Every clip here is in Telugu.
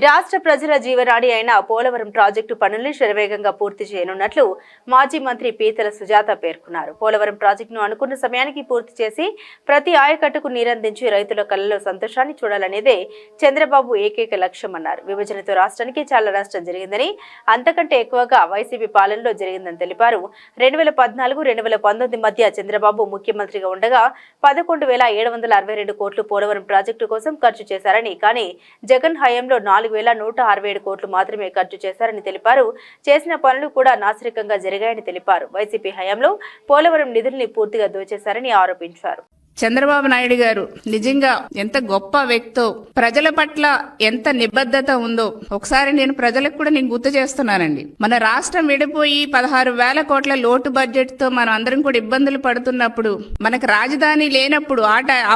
రాష్ట్ర ప్రజల జీవనాడి అయిన పోలవరం ప్రాజెక్టు పనులను శరవేగంగా పూర్తి చేయనున్నట్లు మాజీ మంత్రి పీతల సుజాత పేర్కొన్నారు. పోలవరం ప్రాజెక్టును అనుకున్న సమయానికి పూర్తి చేసి ప్రతి ఆయకట్టుకు నీరందించి రైతుల కళ్ళలో సంతోషాన్ని చూడాలనేదే చంద్రబాబు ఏకైక లక్ష్యమన్నారు. విభజనతో రాష్ట్రానికి చాలా నష్టం జరిగిందని, అంతకంటే ఎక్కువగా వైసీపీ పాలనలో జరిగిందని తెలిపారు. 2014-2019 మధ్య చంద్రబాబు ముఖ్యమంత్రిగా ఉండగా 11,762 కోట్లు పోలవరం ప్రాజెక్టు కోసం ఖర్చు చేశారని, కానీ జగన్ హయాంలో 4,167 కోట్లు మాత్రమే ఖర్చు చేశారని తెలిపారు. చేసిన పనులు కూడా నాసిరకంగా జరిగాయని తెలిపారు. వైసీపీ హయాంలో పోలవరం నిధుల్ని పూర్తిగా దోచేశారని ఆరోపించారు. చంద్రబాబు నాయుడు గారు నిజంగా ఎంత గొప్ప వ్యక్తో, ప్రజల పట్ల ఎంత నిబద్ధత ఉందో ఒకసారి ప్రజలకు కూడా గుర్తు చేస్తున్నానండి. మన రాష్ట్రం విడిపోయి 16,000 కోట్ల లోటు బడ్జెట్ తో మనం అందరం కూడా ఇబ్బందులు పడుతున్నప్పుడు, మనకు రాజధాని లేనప్పుడు,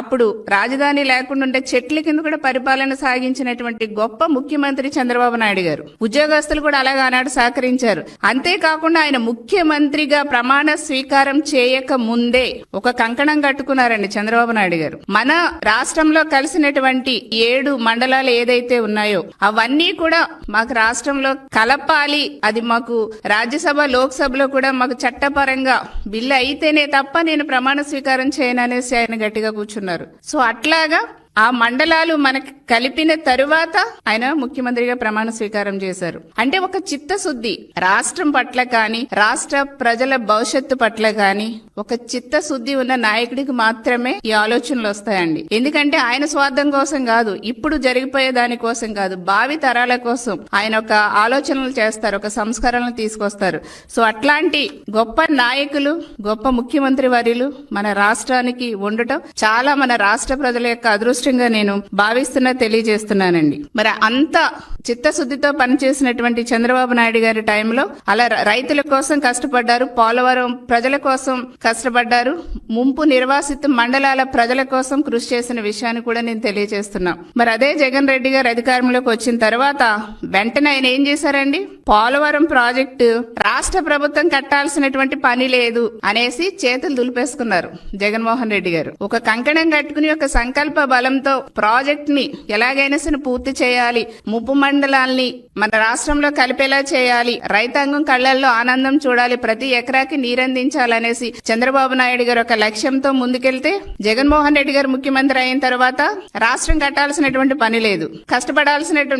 అప్పుడు రాజధాని లేకుండా ఉంటే చెట్ల కింద కూడా పరిపాలన సాగించినటువంటి గొప్ప ముఖ్యమంత్రి చంద్రబాబు నాయుడు గారు. ఉద్యోగస్తులు కూడా అలాగే ఆనాడు సహకరించారు. అంతేకాకుండా ఆయన ముఖ్యమంత్రిగా ప్రమాణ స్వీకారం చేయక ముందే ఒక కంకణం కట్టుకున్నారండి చంద్రబాబు నాయుడు గారు. మన రాష్ట్రంలో కలిసినటువంటి 7 మండలాలు ఏదైతే ఉన్నాయో అవన్నీ కూడా మాకు రాష్ట్రంలో కలపాలి, అది మాకు రాజ్యసభ లోక్సభలో కూడా మాకు చట్టపరంగా బిల్లు అయితేనే తప్ప నేను ప్రమాణ స్వీకారం చేయననేసి ఆయన గట్టిగా కూర్చున్నారు. సో అట్లాగా ఆ మండలాలు మనకి కలిపిన తరువాత ఆయన ముఖ్యమంత్రిగా ప్రమాణ స్వీకారం చేశారు. అంటే ఒక చిత్తశుద్ధి రాష్ట్రం పట్ల కానీ, రాష్ట్ర ప్రజల భవిష్యత్తు పట్ల కానీ ఒక చిత్తశుద్ధి ఉన్న నాయకుడికి మాత్రమే ఈ ఆలోచనలు వస్తాయండి. ఎందుకంటే ఆయన స్వార్థం కోసం కాదు, ఇప్పుడు జరిగిపోయే దాని కోసం కాదు, భావి తరాల కోసం ఆయన ఒక ఆలోచనలు చేస్తారు, ఒక సంస్కరణలు తీసుకొస్తారు. సో అట్లాంటి గొప్ప నాయకులు, గొప్ప ముఖ్యమంత్రి వర్యులు మన రాష్ట్రానికి ఉండటం చాలా మన రాష్ట్ర ప్రజల యొక్క అదృష్టంగా నేను భావిస్తున్నా, తెలియజేస్తున్నానండి. మరి అంత చిత్తశుద్ధితో పనిచేసినటువంటి చంద్రబాబు నాయుడు గారి టైంలో అలా రైతుల కోసం కష్టపడ్డారు, పోలవరం ప్రజల కోసం కష్టపడ్డారు, ముంపు నిర్వాసిత మండలాల ప్రజల కోసం కృషి చేసిన విషయాన్ని కూడా నేను తెలియజేస్తున్నా. మరి అదే జగన్ రెడ్డి గారు అధికారంలోకి వచ్చిన తర్వాత వెంటనే ఆయన ఏం చేశారండి, పోలవరం ప్రాజెక్టు రాష్ట్ర ప్రభుత్వం కట్టాల్సినటువంటి పని లేదు అనేసి చేతులు దులిపేసుకున్నారు జగన్మోహన్ రెడ్డి గారు. ఒక కంకణం కట్టుకుని ఒక సంకల్ప బలంతో ప్రాజెక్ట్ ని ఎలాగైనా సరే పూర్తి చేయాలి, ముప్పు మండలాల్ని మన రాష్ట్రంలో కలిపేలా చేయాలి, రైతాంగం కళ్లల్లో ఆనందం చూడాలి, ప్రతి ఎకరాకి నీరందించాలనేసి చంద్రబాబు నాయుడు గారు ఒక లక్ష్యంతో ముందుకెళ్తే, జగన్మోహన్ రెడ్డి గారు ముఖ్యమంత్రి అయిన తర్వాత రాష్ట్రం కట్టాల్సినటువంటి పని లేదు,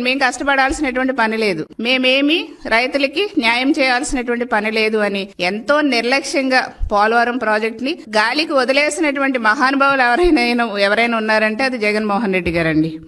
మేము కష్టపడాల్సినటువంటి పని లేదు, మేమేమి రైతులకి న్యాయం చేయాల్సినటువంటి పని లేదు అని ఎంతో నిర్లక్ష్యంగా పోలవరం ప్రాజెక్ట్ ని గాలికి వదిలేసినటువంటి మహానుభావులు ఎవరైనా ఉన్నారంటే అది జగన్మోహన్ రెడ్డి గారండి.